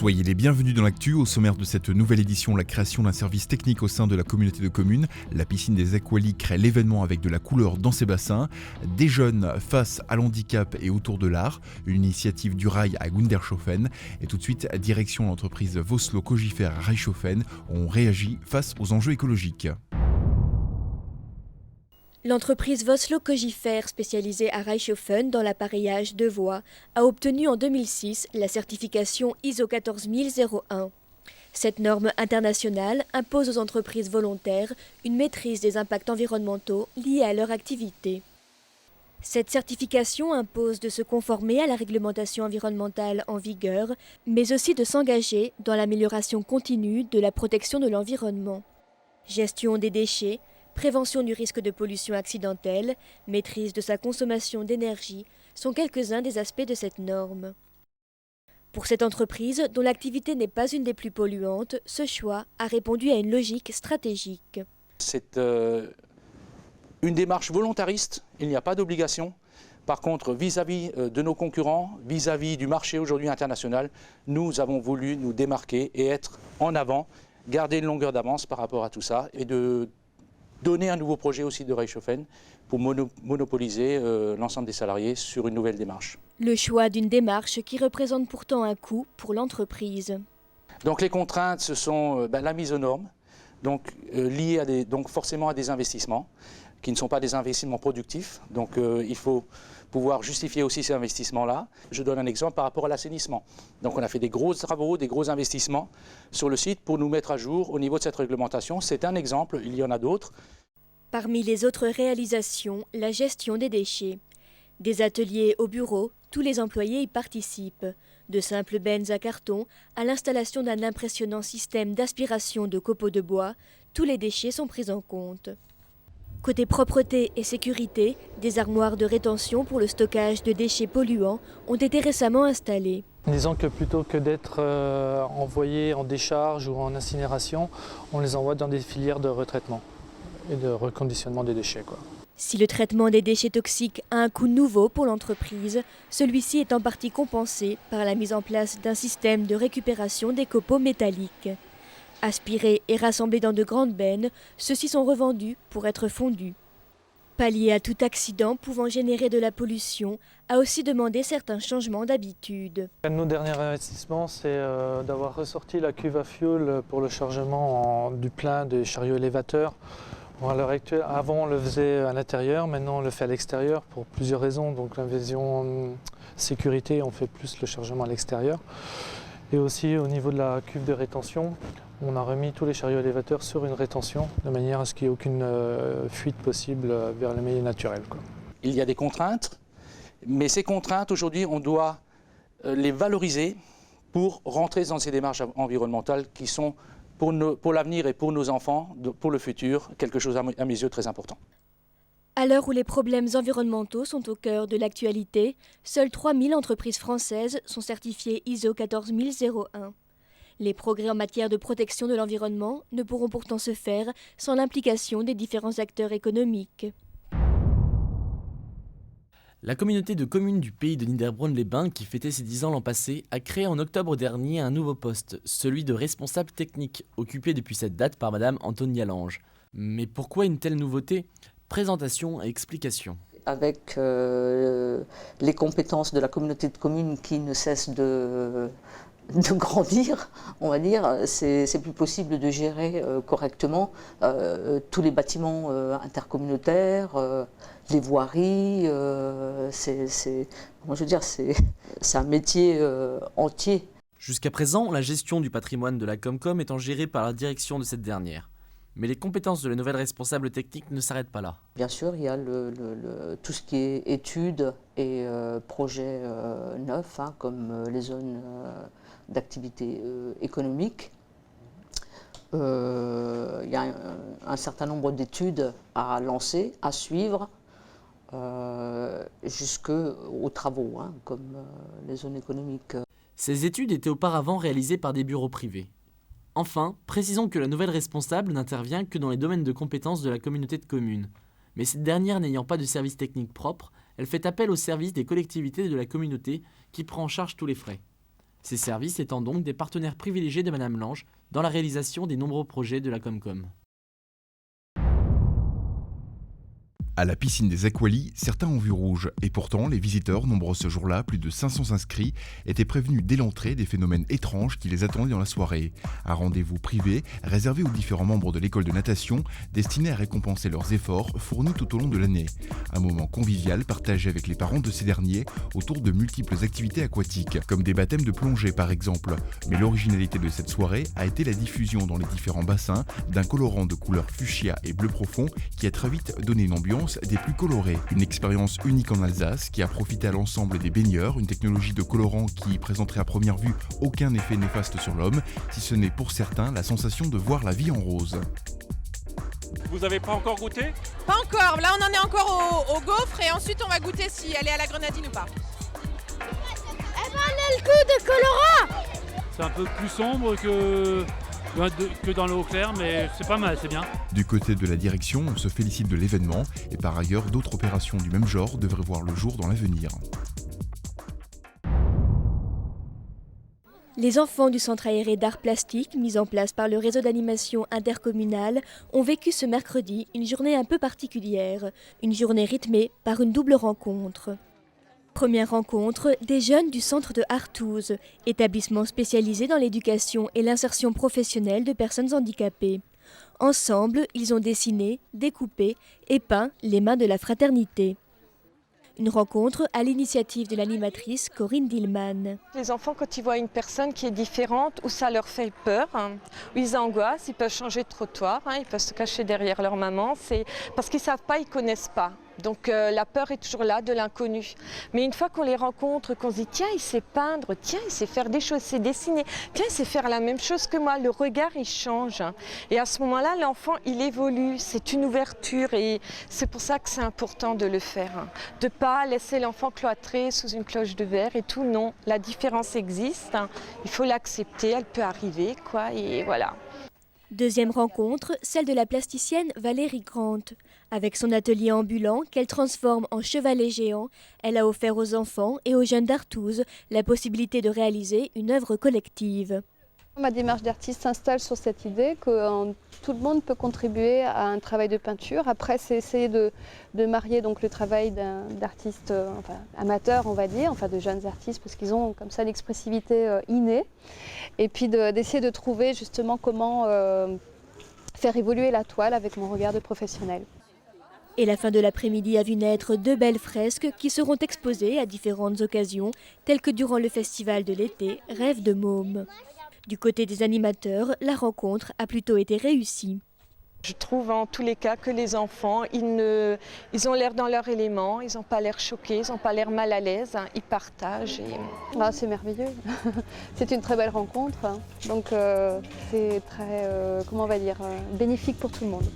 Soyez les bienvenus dans l'actu. Au sommaire de cette nouvelle édition, la création d'un service technique au sein de la communauté de communes. La piscine des Aquali crée l'événement avec de la couleur dans ses bassins. Des jeunes face à l'handicap et autour de l'art. Une initiative du rail à Gundershofen. Et tout de suite, direction l'entreprise Vossloh Cogifer à Reichshofen. On réagit face aux enjeux écologiques. L'entreprise Vossloh Cogifer, spécialisée à Reichshofen dans l'appareillage de voies, a obtenu en 2006 la certification ISO 14001. Cette norme internationale impose aux entreprises volontaires une maîtrise des impacts environnementaux liés à leur activité. Cette certification impose de se conformer à la réglementation environnementale en vigueur, mais aussi de s'engager dans l'amélioration continue de la protection de l'environnement. Gestion des déchets, prévention du risque de pollution accidentelle, maîtrise de sa consommation d'énergie sont quelques-uns des aspects de cette norme. Pour cette entreprise, dont l'activité n'est pas une des plus polluantes, ce choix a répondu à une logique stratégique. C'est une démarche volontariste, il n'y a pas d'obligation. Par contre, vis-à-vis de nos concurrents, vis-à-vis du marché aujourd'hui international, nous avons voulu nous démarquer et être en avant, garder une longueur d'avance par rapport à tout ça et de donner un nouveau projet aussi de Reichshofen pour monopoliser l'ensemble des salariés sur une nouvelle démarche. Le choix d'une démarche qui représente pourtant un coût pour l'entreprise. Donc les contraintes, ce sont la mise aux normes, donc liées donc forcément à des investissements qui ne sont pas des investissements productifs. Donc il faut pouvoir justifier aussi ces investissements-là. Je donne un exemple par rapport à l'assainissement. Donc on a fait des gros travaux, des gros investissements sur le site pour nous mettre à jour au niveau de cette réglementation. C'est un exemple, il y en a d'autres. Parmi les autres réalisations, la gestion des déchets. Des ateliers au bureau, tous les employés y participent. De simples bennes à carton à l'installation d'un impressionnant système d'aspiration de copeaux de bois, tous les déchets sont pris en compte. Côté propreté et sécurité, des armoires de rétention pour le stockage de déchets polluants ont été récemment installées. Disons que plutôt que d'être envoyés en décharge ou en incinération, on les envoie dans des filières de retraitement et de reconditionnement des déchets, Si le traitement des déchets toxiques a un coût nouveau pour l'entreprise, celui-ci est en partie compensé par la mise en place d'un système de récupération des copeaux métalliques. Aspirés et rassemblés dans de grandes bennes, ceux-ci sont revendus pour être fondus. Pallier à tout accident pouvant générer de la pollution a aussi demandé certains changements d'habitude. Un de nos derniers investissements, c'est d'avoir ressorti la cuve à fioul pour le chargement du plein des chariots élévateurs. Bon, à l'heure actuelle, avant on le faisait à l'intérieur, maintenant on le fait à l'extérieur pour plusieurs raisons. Donc la vision sécurité, on fait plus le chargement à l'extérieur. Et aussi au niveau de la cuve de rétention, on a remis tous les chariots élévateurs sur une rétention de manière à ce qu'il n'y ait aucune fuite possible vers le milieu naturel. Il y a des contraintes, mais ces contraintes aujourd'hui on doit les valoriser pour rentrer dans ces démarches environnementales qui sont pour l'avenir et pour nos enfants, pour le futur, quelque chose à mes yeux très important. À l'heure où les problèmes environnementaux sont au cœur de l'actualité, seules 3000 entreprises françaises sont certifiées ISO 14001. Les progrès en matière de protection de l'environnement ne pourront pourtant se faire sans l'implication des différents acteurs économiques. La communauté de communes du pays de Niederbronn-les-Bains, qui fêtait ses 10 ans l'an passé, a créé en octobre dernier un nouveau poste, celui de responsable technique, occupé depuis cette date par Madame Antonia Lange. Mais pourquoi une telle nouveauté ? Présentation et explication. Avec les compétences de la communauté de communes qui ne cessent de grandir, on va dire, c'est plus possible de gérer correctement tous les bâtiments intercommunautaires, les voiries. C'est un métier entier. Jusqu'à présent, la gestion du patrimoine de la Comcom étant gérée par la direction de cette dernière. Mais les compétences de la nouvelle responsable technique ne s'arrêtent pas là. Bien sûr, il y a tout ce qui est études et projets neufs, comme les zones d'activité économique. Il y a un certain nombre d'études à lancer, à suivre, jusqu'aux travaux, comme les zones économiques. Ces études étaient auparavant réalisées par des bureaux privés. Enfin, précisons que la nouvelle responsable n'intervient que dans les domaines de compétences de la communauté de communes. Mais cette dernière n'ayant pas de service technique propre, elle fait appel au service des collectivités de la communauté qui prend en charge tous les frais. Ces services étant donc des partenaires privilégiés de Madame Lange dans la réalisation des nombreux projets de la Comcom. À la piscine des Aqualies, certains ont vu rouge, et pourtant les visiteurs, nombreux ce jour-là, plus de 500 inscrits, étaient prévenus dès l'entrée des phénomènes étranges qui les attendaient dans la soirée. Un rendez-vous privé, réservé aux différents membres de l'école de natation, destiné à récompenser leurs efforts fournis tout au long de l'année. Un moment convivial partagé avec les parents de ces derniers autour de multiples activités aquatiques, comme des baptêmes de plongée par exemple. Mais l'originalité de cette soirée a été la diffusion dans les différents bassins d'un colorant de couleur fuchsia et bleu profond qui a très vite donné une ambiance des plus colorés. Une expérience unique en Alsace qui a profité à l'ensemble des baigneurs, une technologie de colorant qui présenterait à première vue aucun effet néfaste sur l'homme, si ce n'est pour certains la sensation de voir la vie en rose. Vous n'avez pas encore goûté? Pas encore, là on en est encore au gaufre et ensuite on va goûter si elle est à la grenadine ou pas. Eh ben on a le goût de colorant. C'est un peu plus sombre que dans l'eau claire, mais c'est pas mal, c'est bien. Du côté de la direction, on se félicite de l'événement et par ailleurs, d'autres opérations du même genre devraient voir le jour dans l'avenir. Les enfants du centre aéré d'art plastique, mis en place par le réseau d'animation intercommunal, ont vécu ce mercredi une journée un peu particulière, une journée rythmée par une double rencontre. Première rencontre des jeunes du centre de Artouze, établissement spécialisé dans l'éducation et l'insertion professionnelle de personnes handicapées. Ensemble, ils ont dessiné, découpé et peint les mains de la fraternité. Une rencontre à l'initiative de l'animatrice Corinne Dillman. Les enfants, quand ils voient une personne qui est différente, où ça leur fait peur, où ils angoissent, ils peuvent changer de trottoir, ils peuvent se cacher derrière leur maman, c'est parce qu'ils ne savent pas, ils ne connaissent pas. Donc la peur est toujours là, de l'inconnu. Mais une fois qu'on les rencontre, qu'on se dit tiens, il sait peindre, tiens, il sait faire des choses, il sait dessiner, tiens, il sait faire la même chose que moi, le regard il change. Et à ce moment-là, l'enfant il évolue, c'est une ouverture et c'est pour ça que c'est important de le faire. De ne pas laisser l'enfant cloîtré sous une cloche de verre et tout, non, la différence existe, il faut l'accepter, elle peut arriver, quoi, et voilà. Deuxième rencontre, celle de la plasticienne Valérie Grant. Avec son atelier ambulant qu'elle transforme en chevalet géant, elle a offert aux enfants et aux jeunes d'Artouze la possibilité de réaliser une œuvre collective. Ma démarche d'artiste s'installe sur cette idée que tout le monde peut contribuer à un travail de peinture. Après, c'est essayer de marier donc, le travail d'artistes amateurs, on va dire, de jeunes artistes, parce qu'ils ont comme ça l'expressivité innée. Et puis d'essayer de trouver justement comment faire évoluer la toile avec mon regard de professionnel. Et la fin de l'après-midi a vu naître 2 belles fresques qui seront exposées à différentes occasions, telles que durant le festival de l'été Rêve de Môme. Du côté des animateurs, la rencontre a plutôt été réussie. Je trouve en tous les cas que les enfants, ils ont l'air dans leur élément, ils n'ont pas l'air choqués, ils n'ont pas l'air mal à l'aise, ils partagent. C'est merveilleux, c'est une très belle rencontre, donc c'est très, bénéfique pour tout le monde.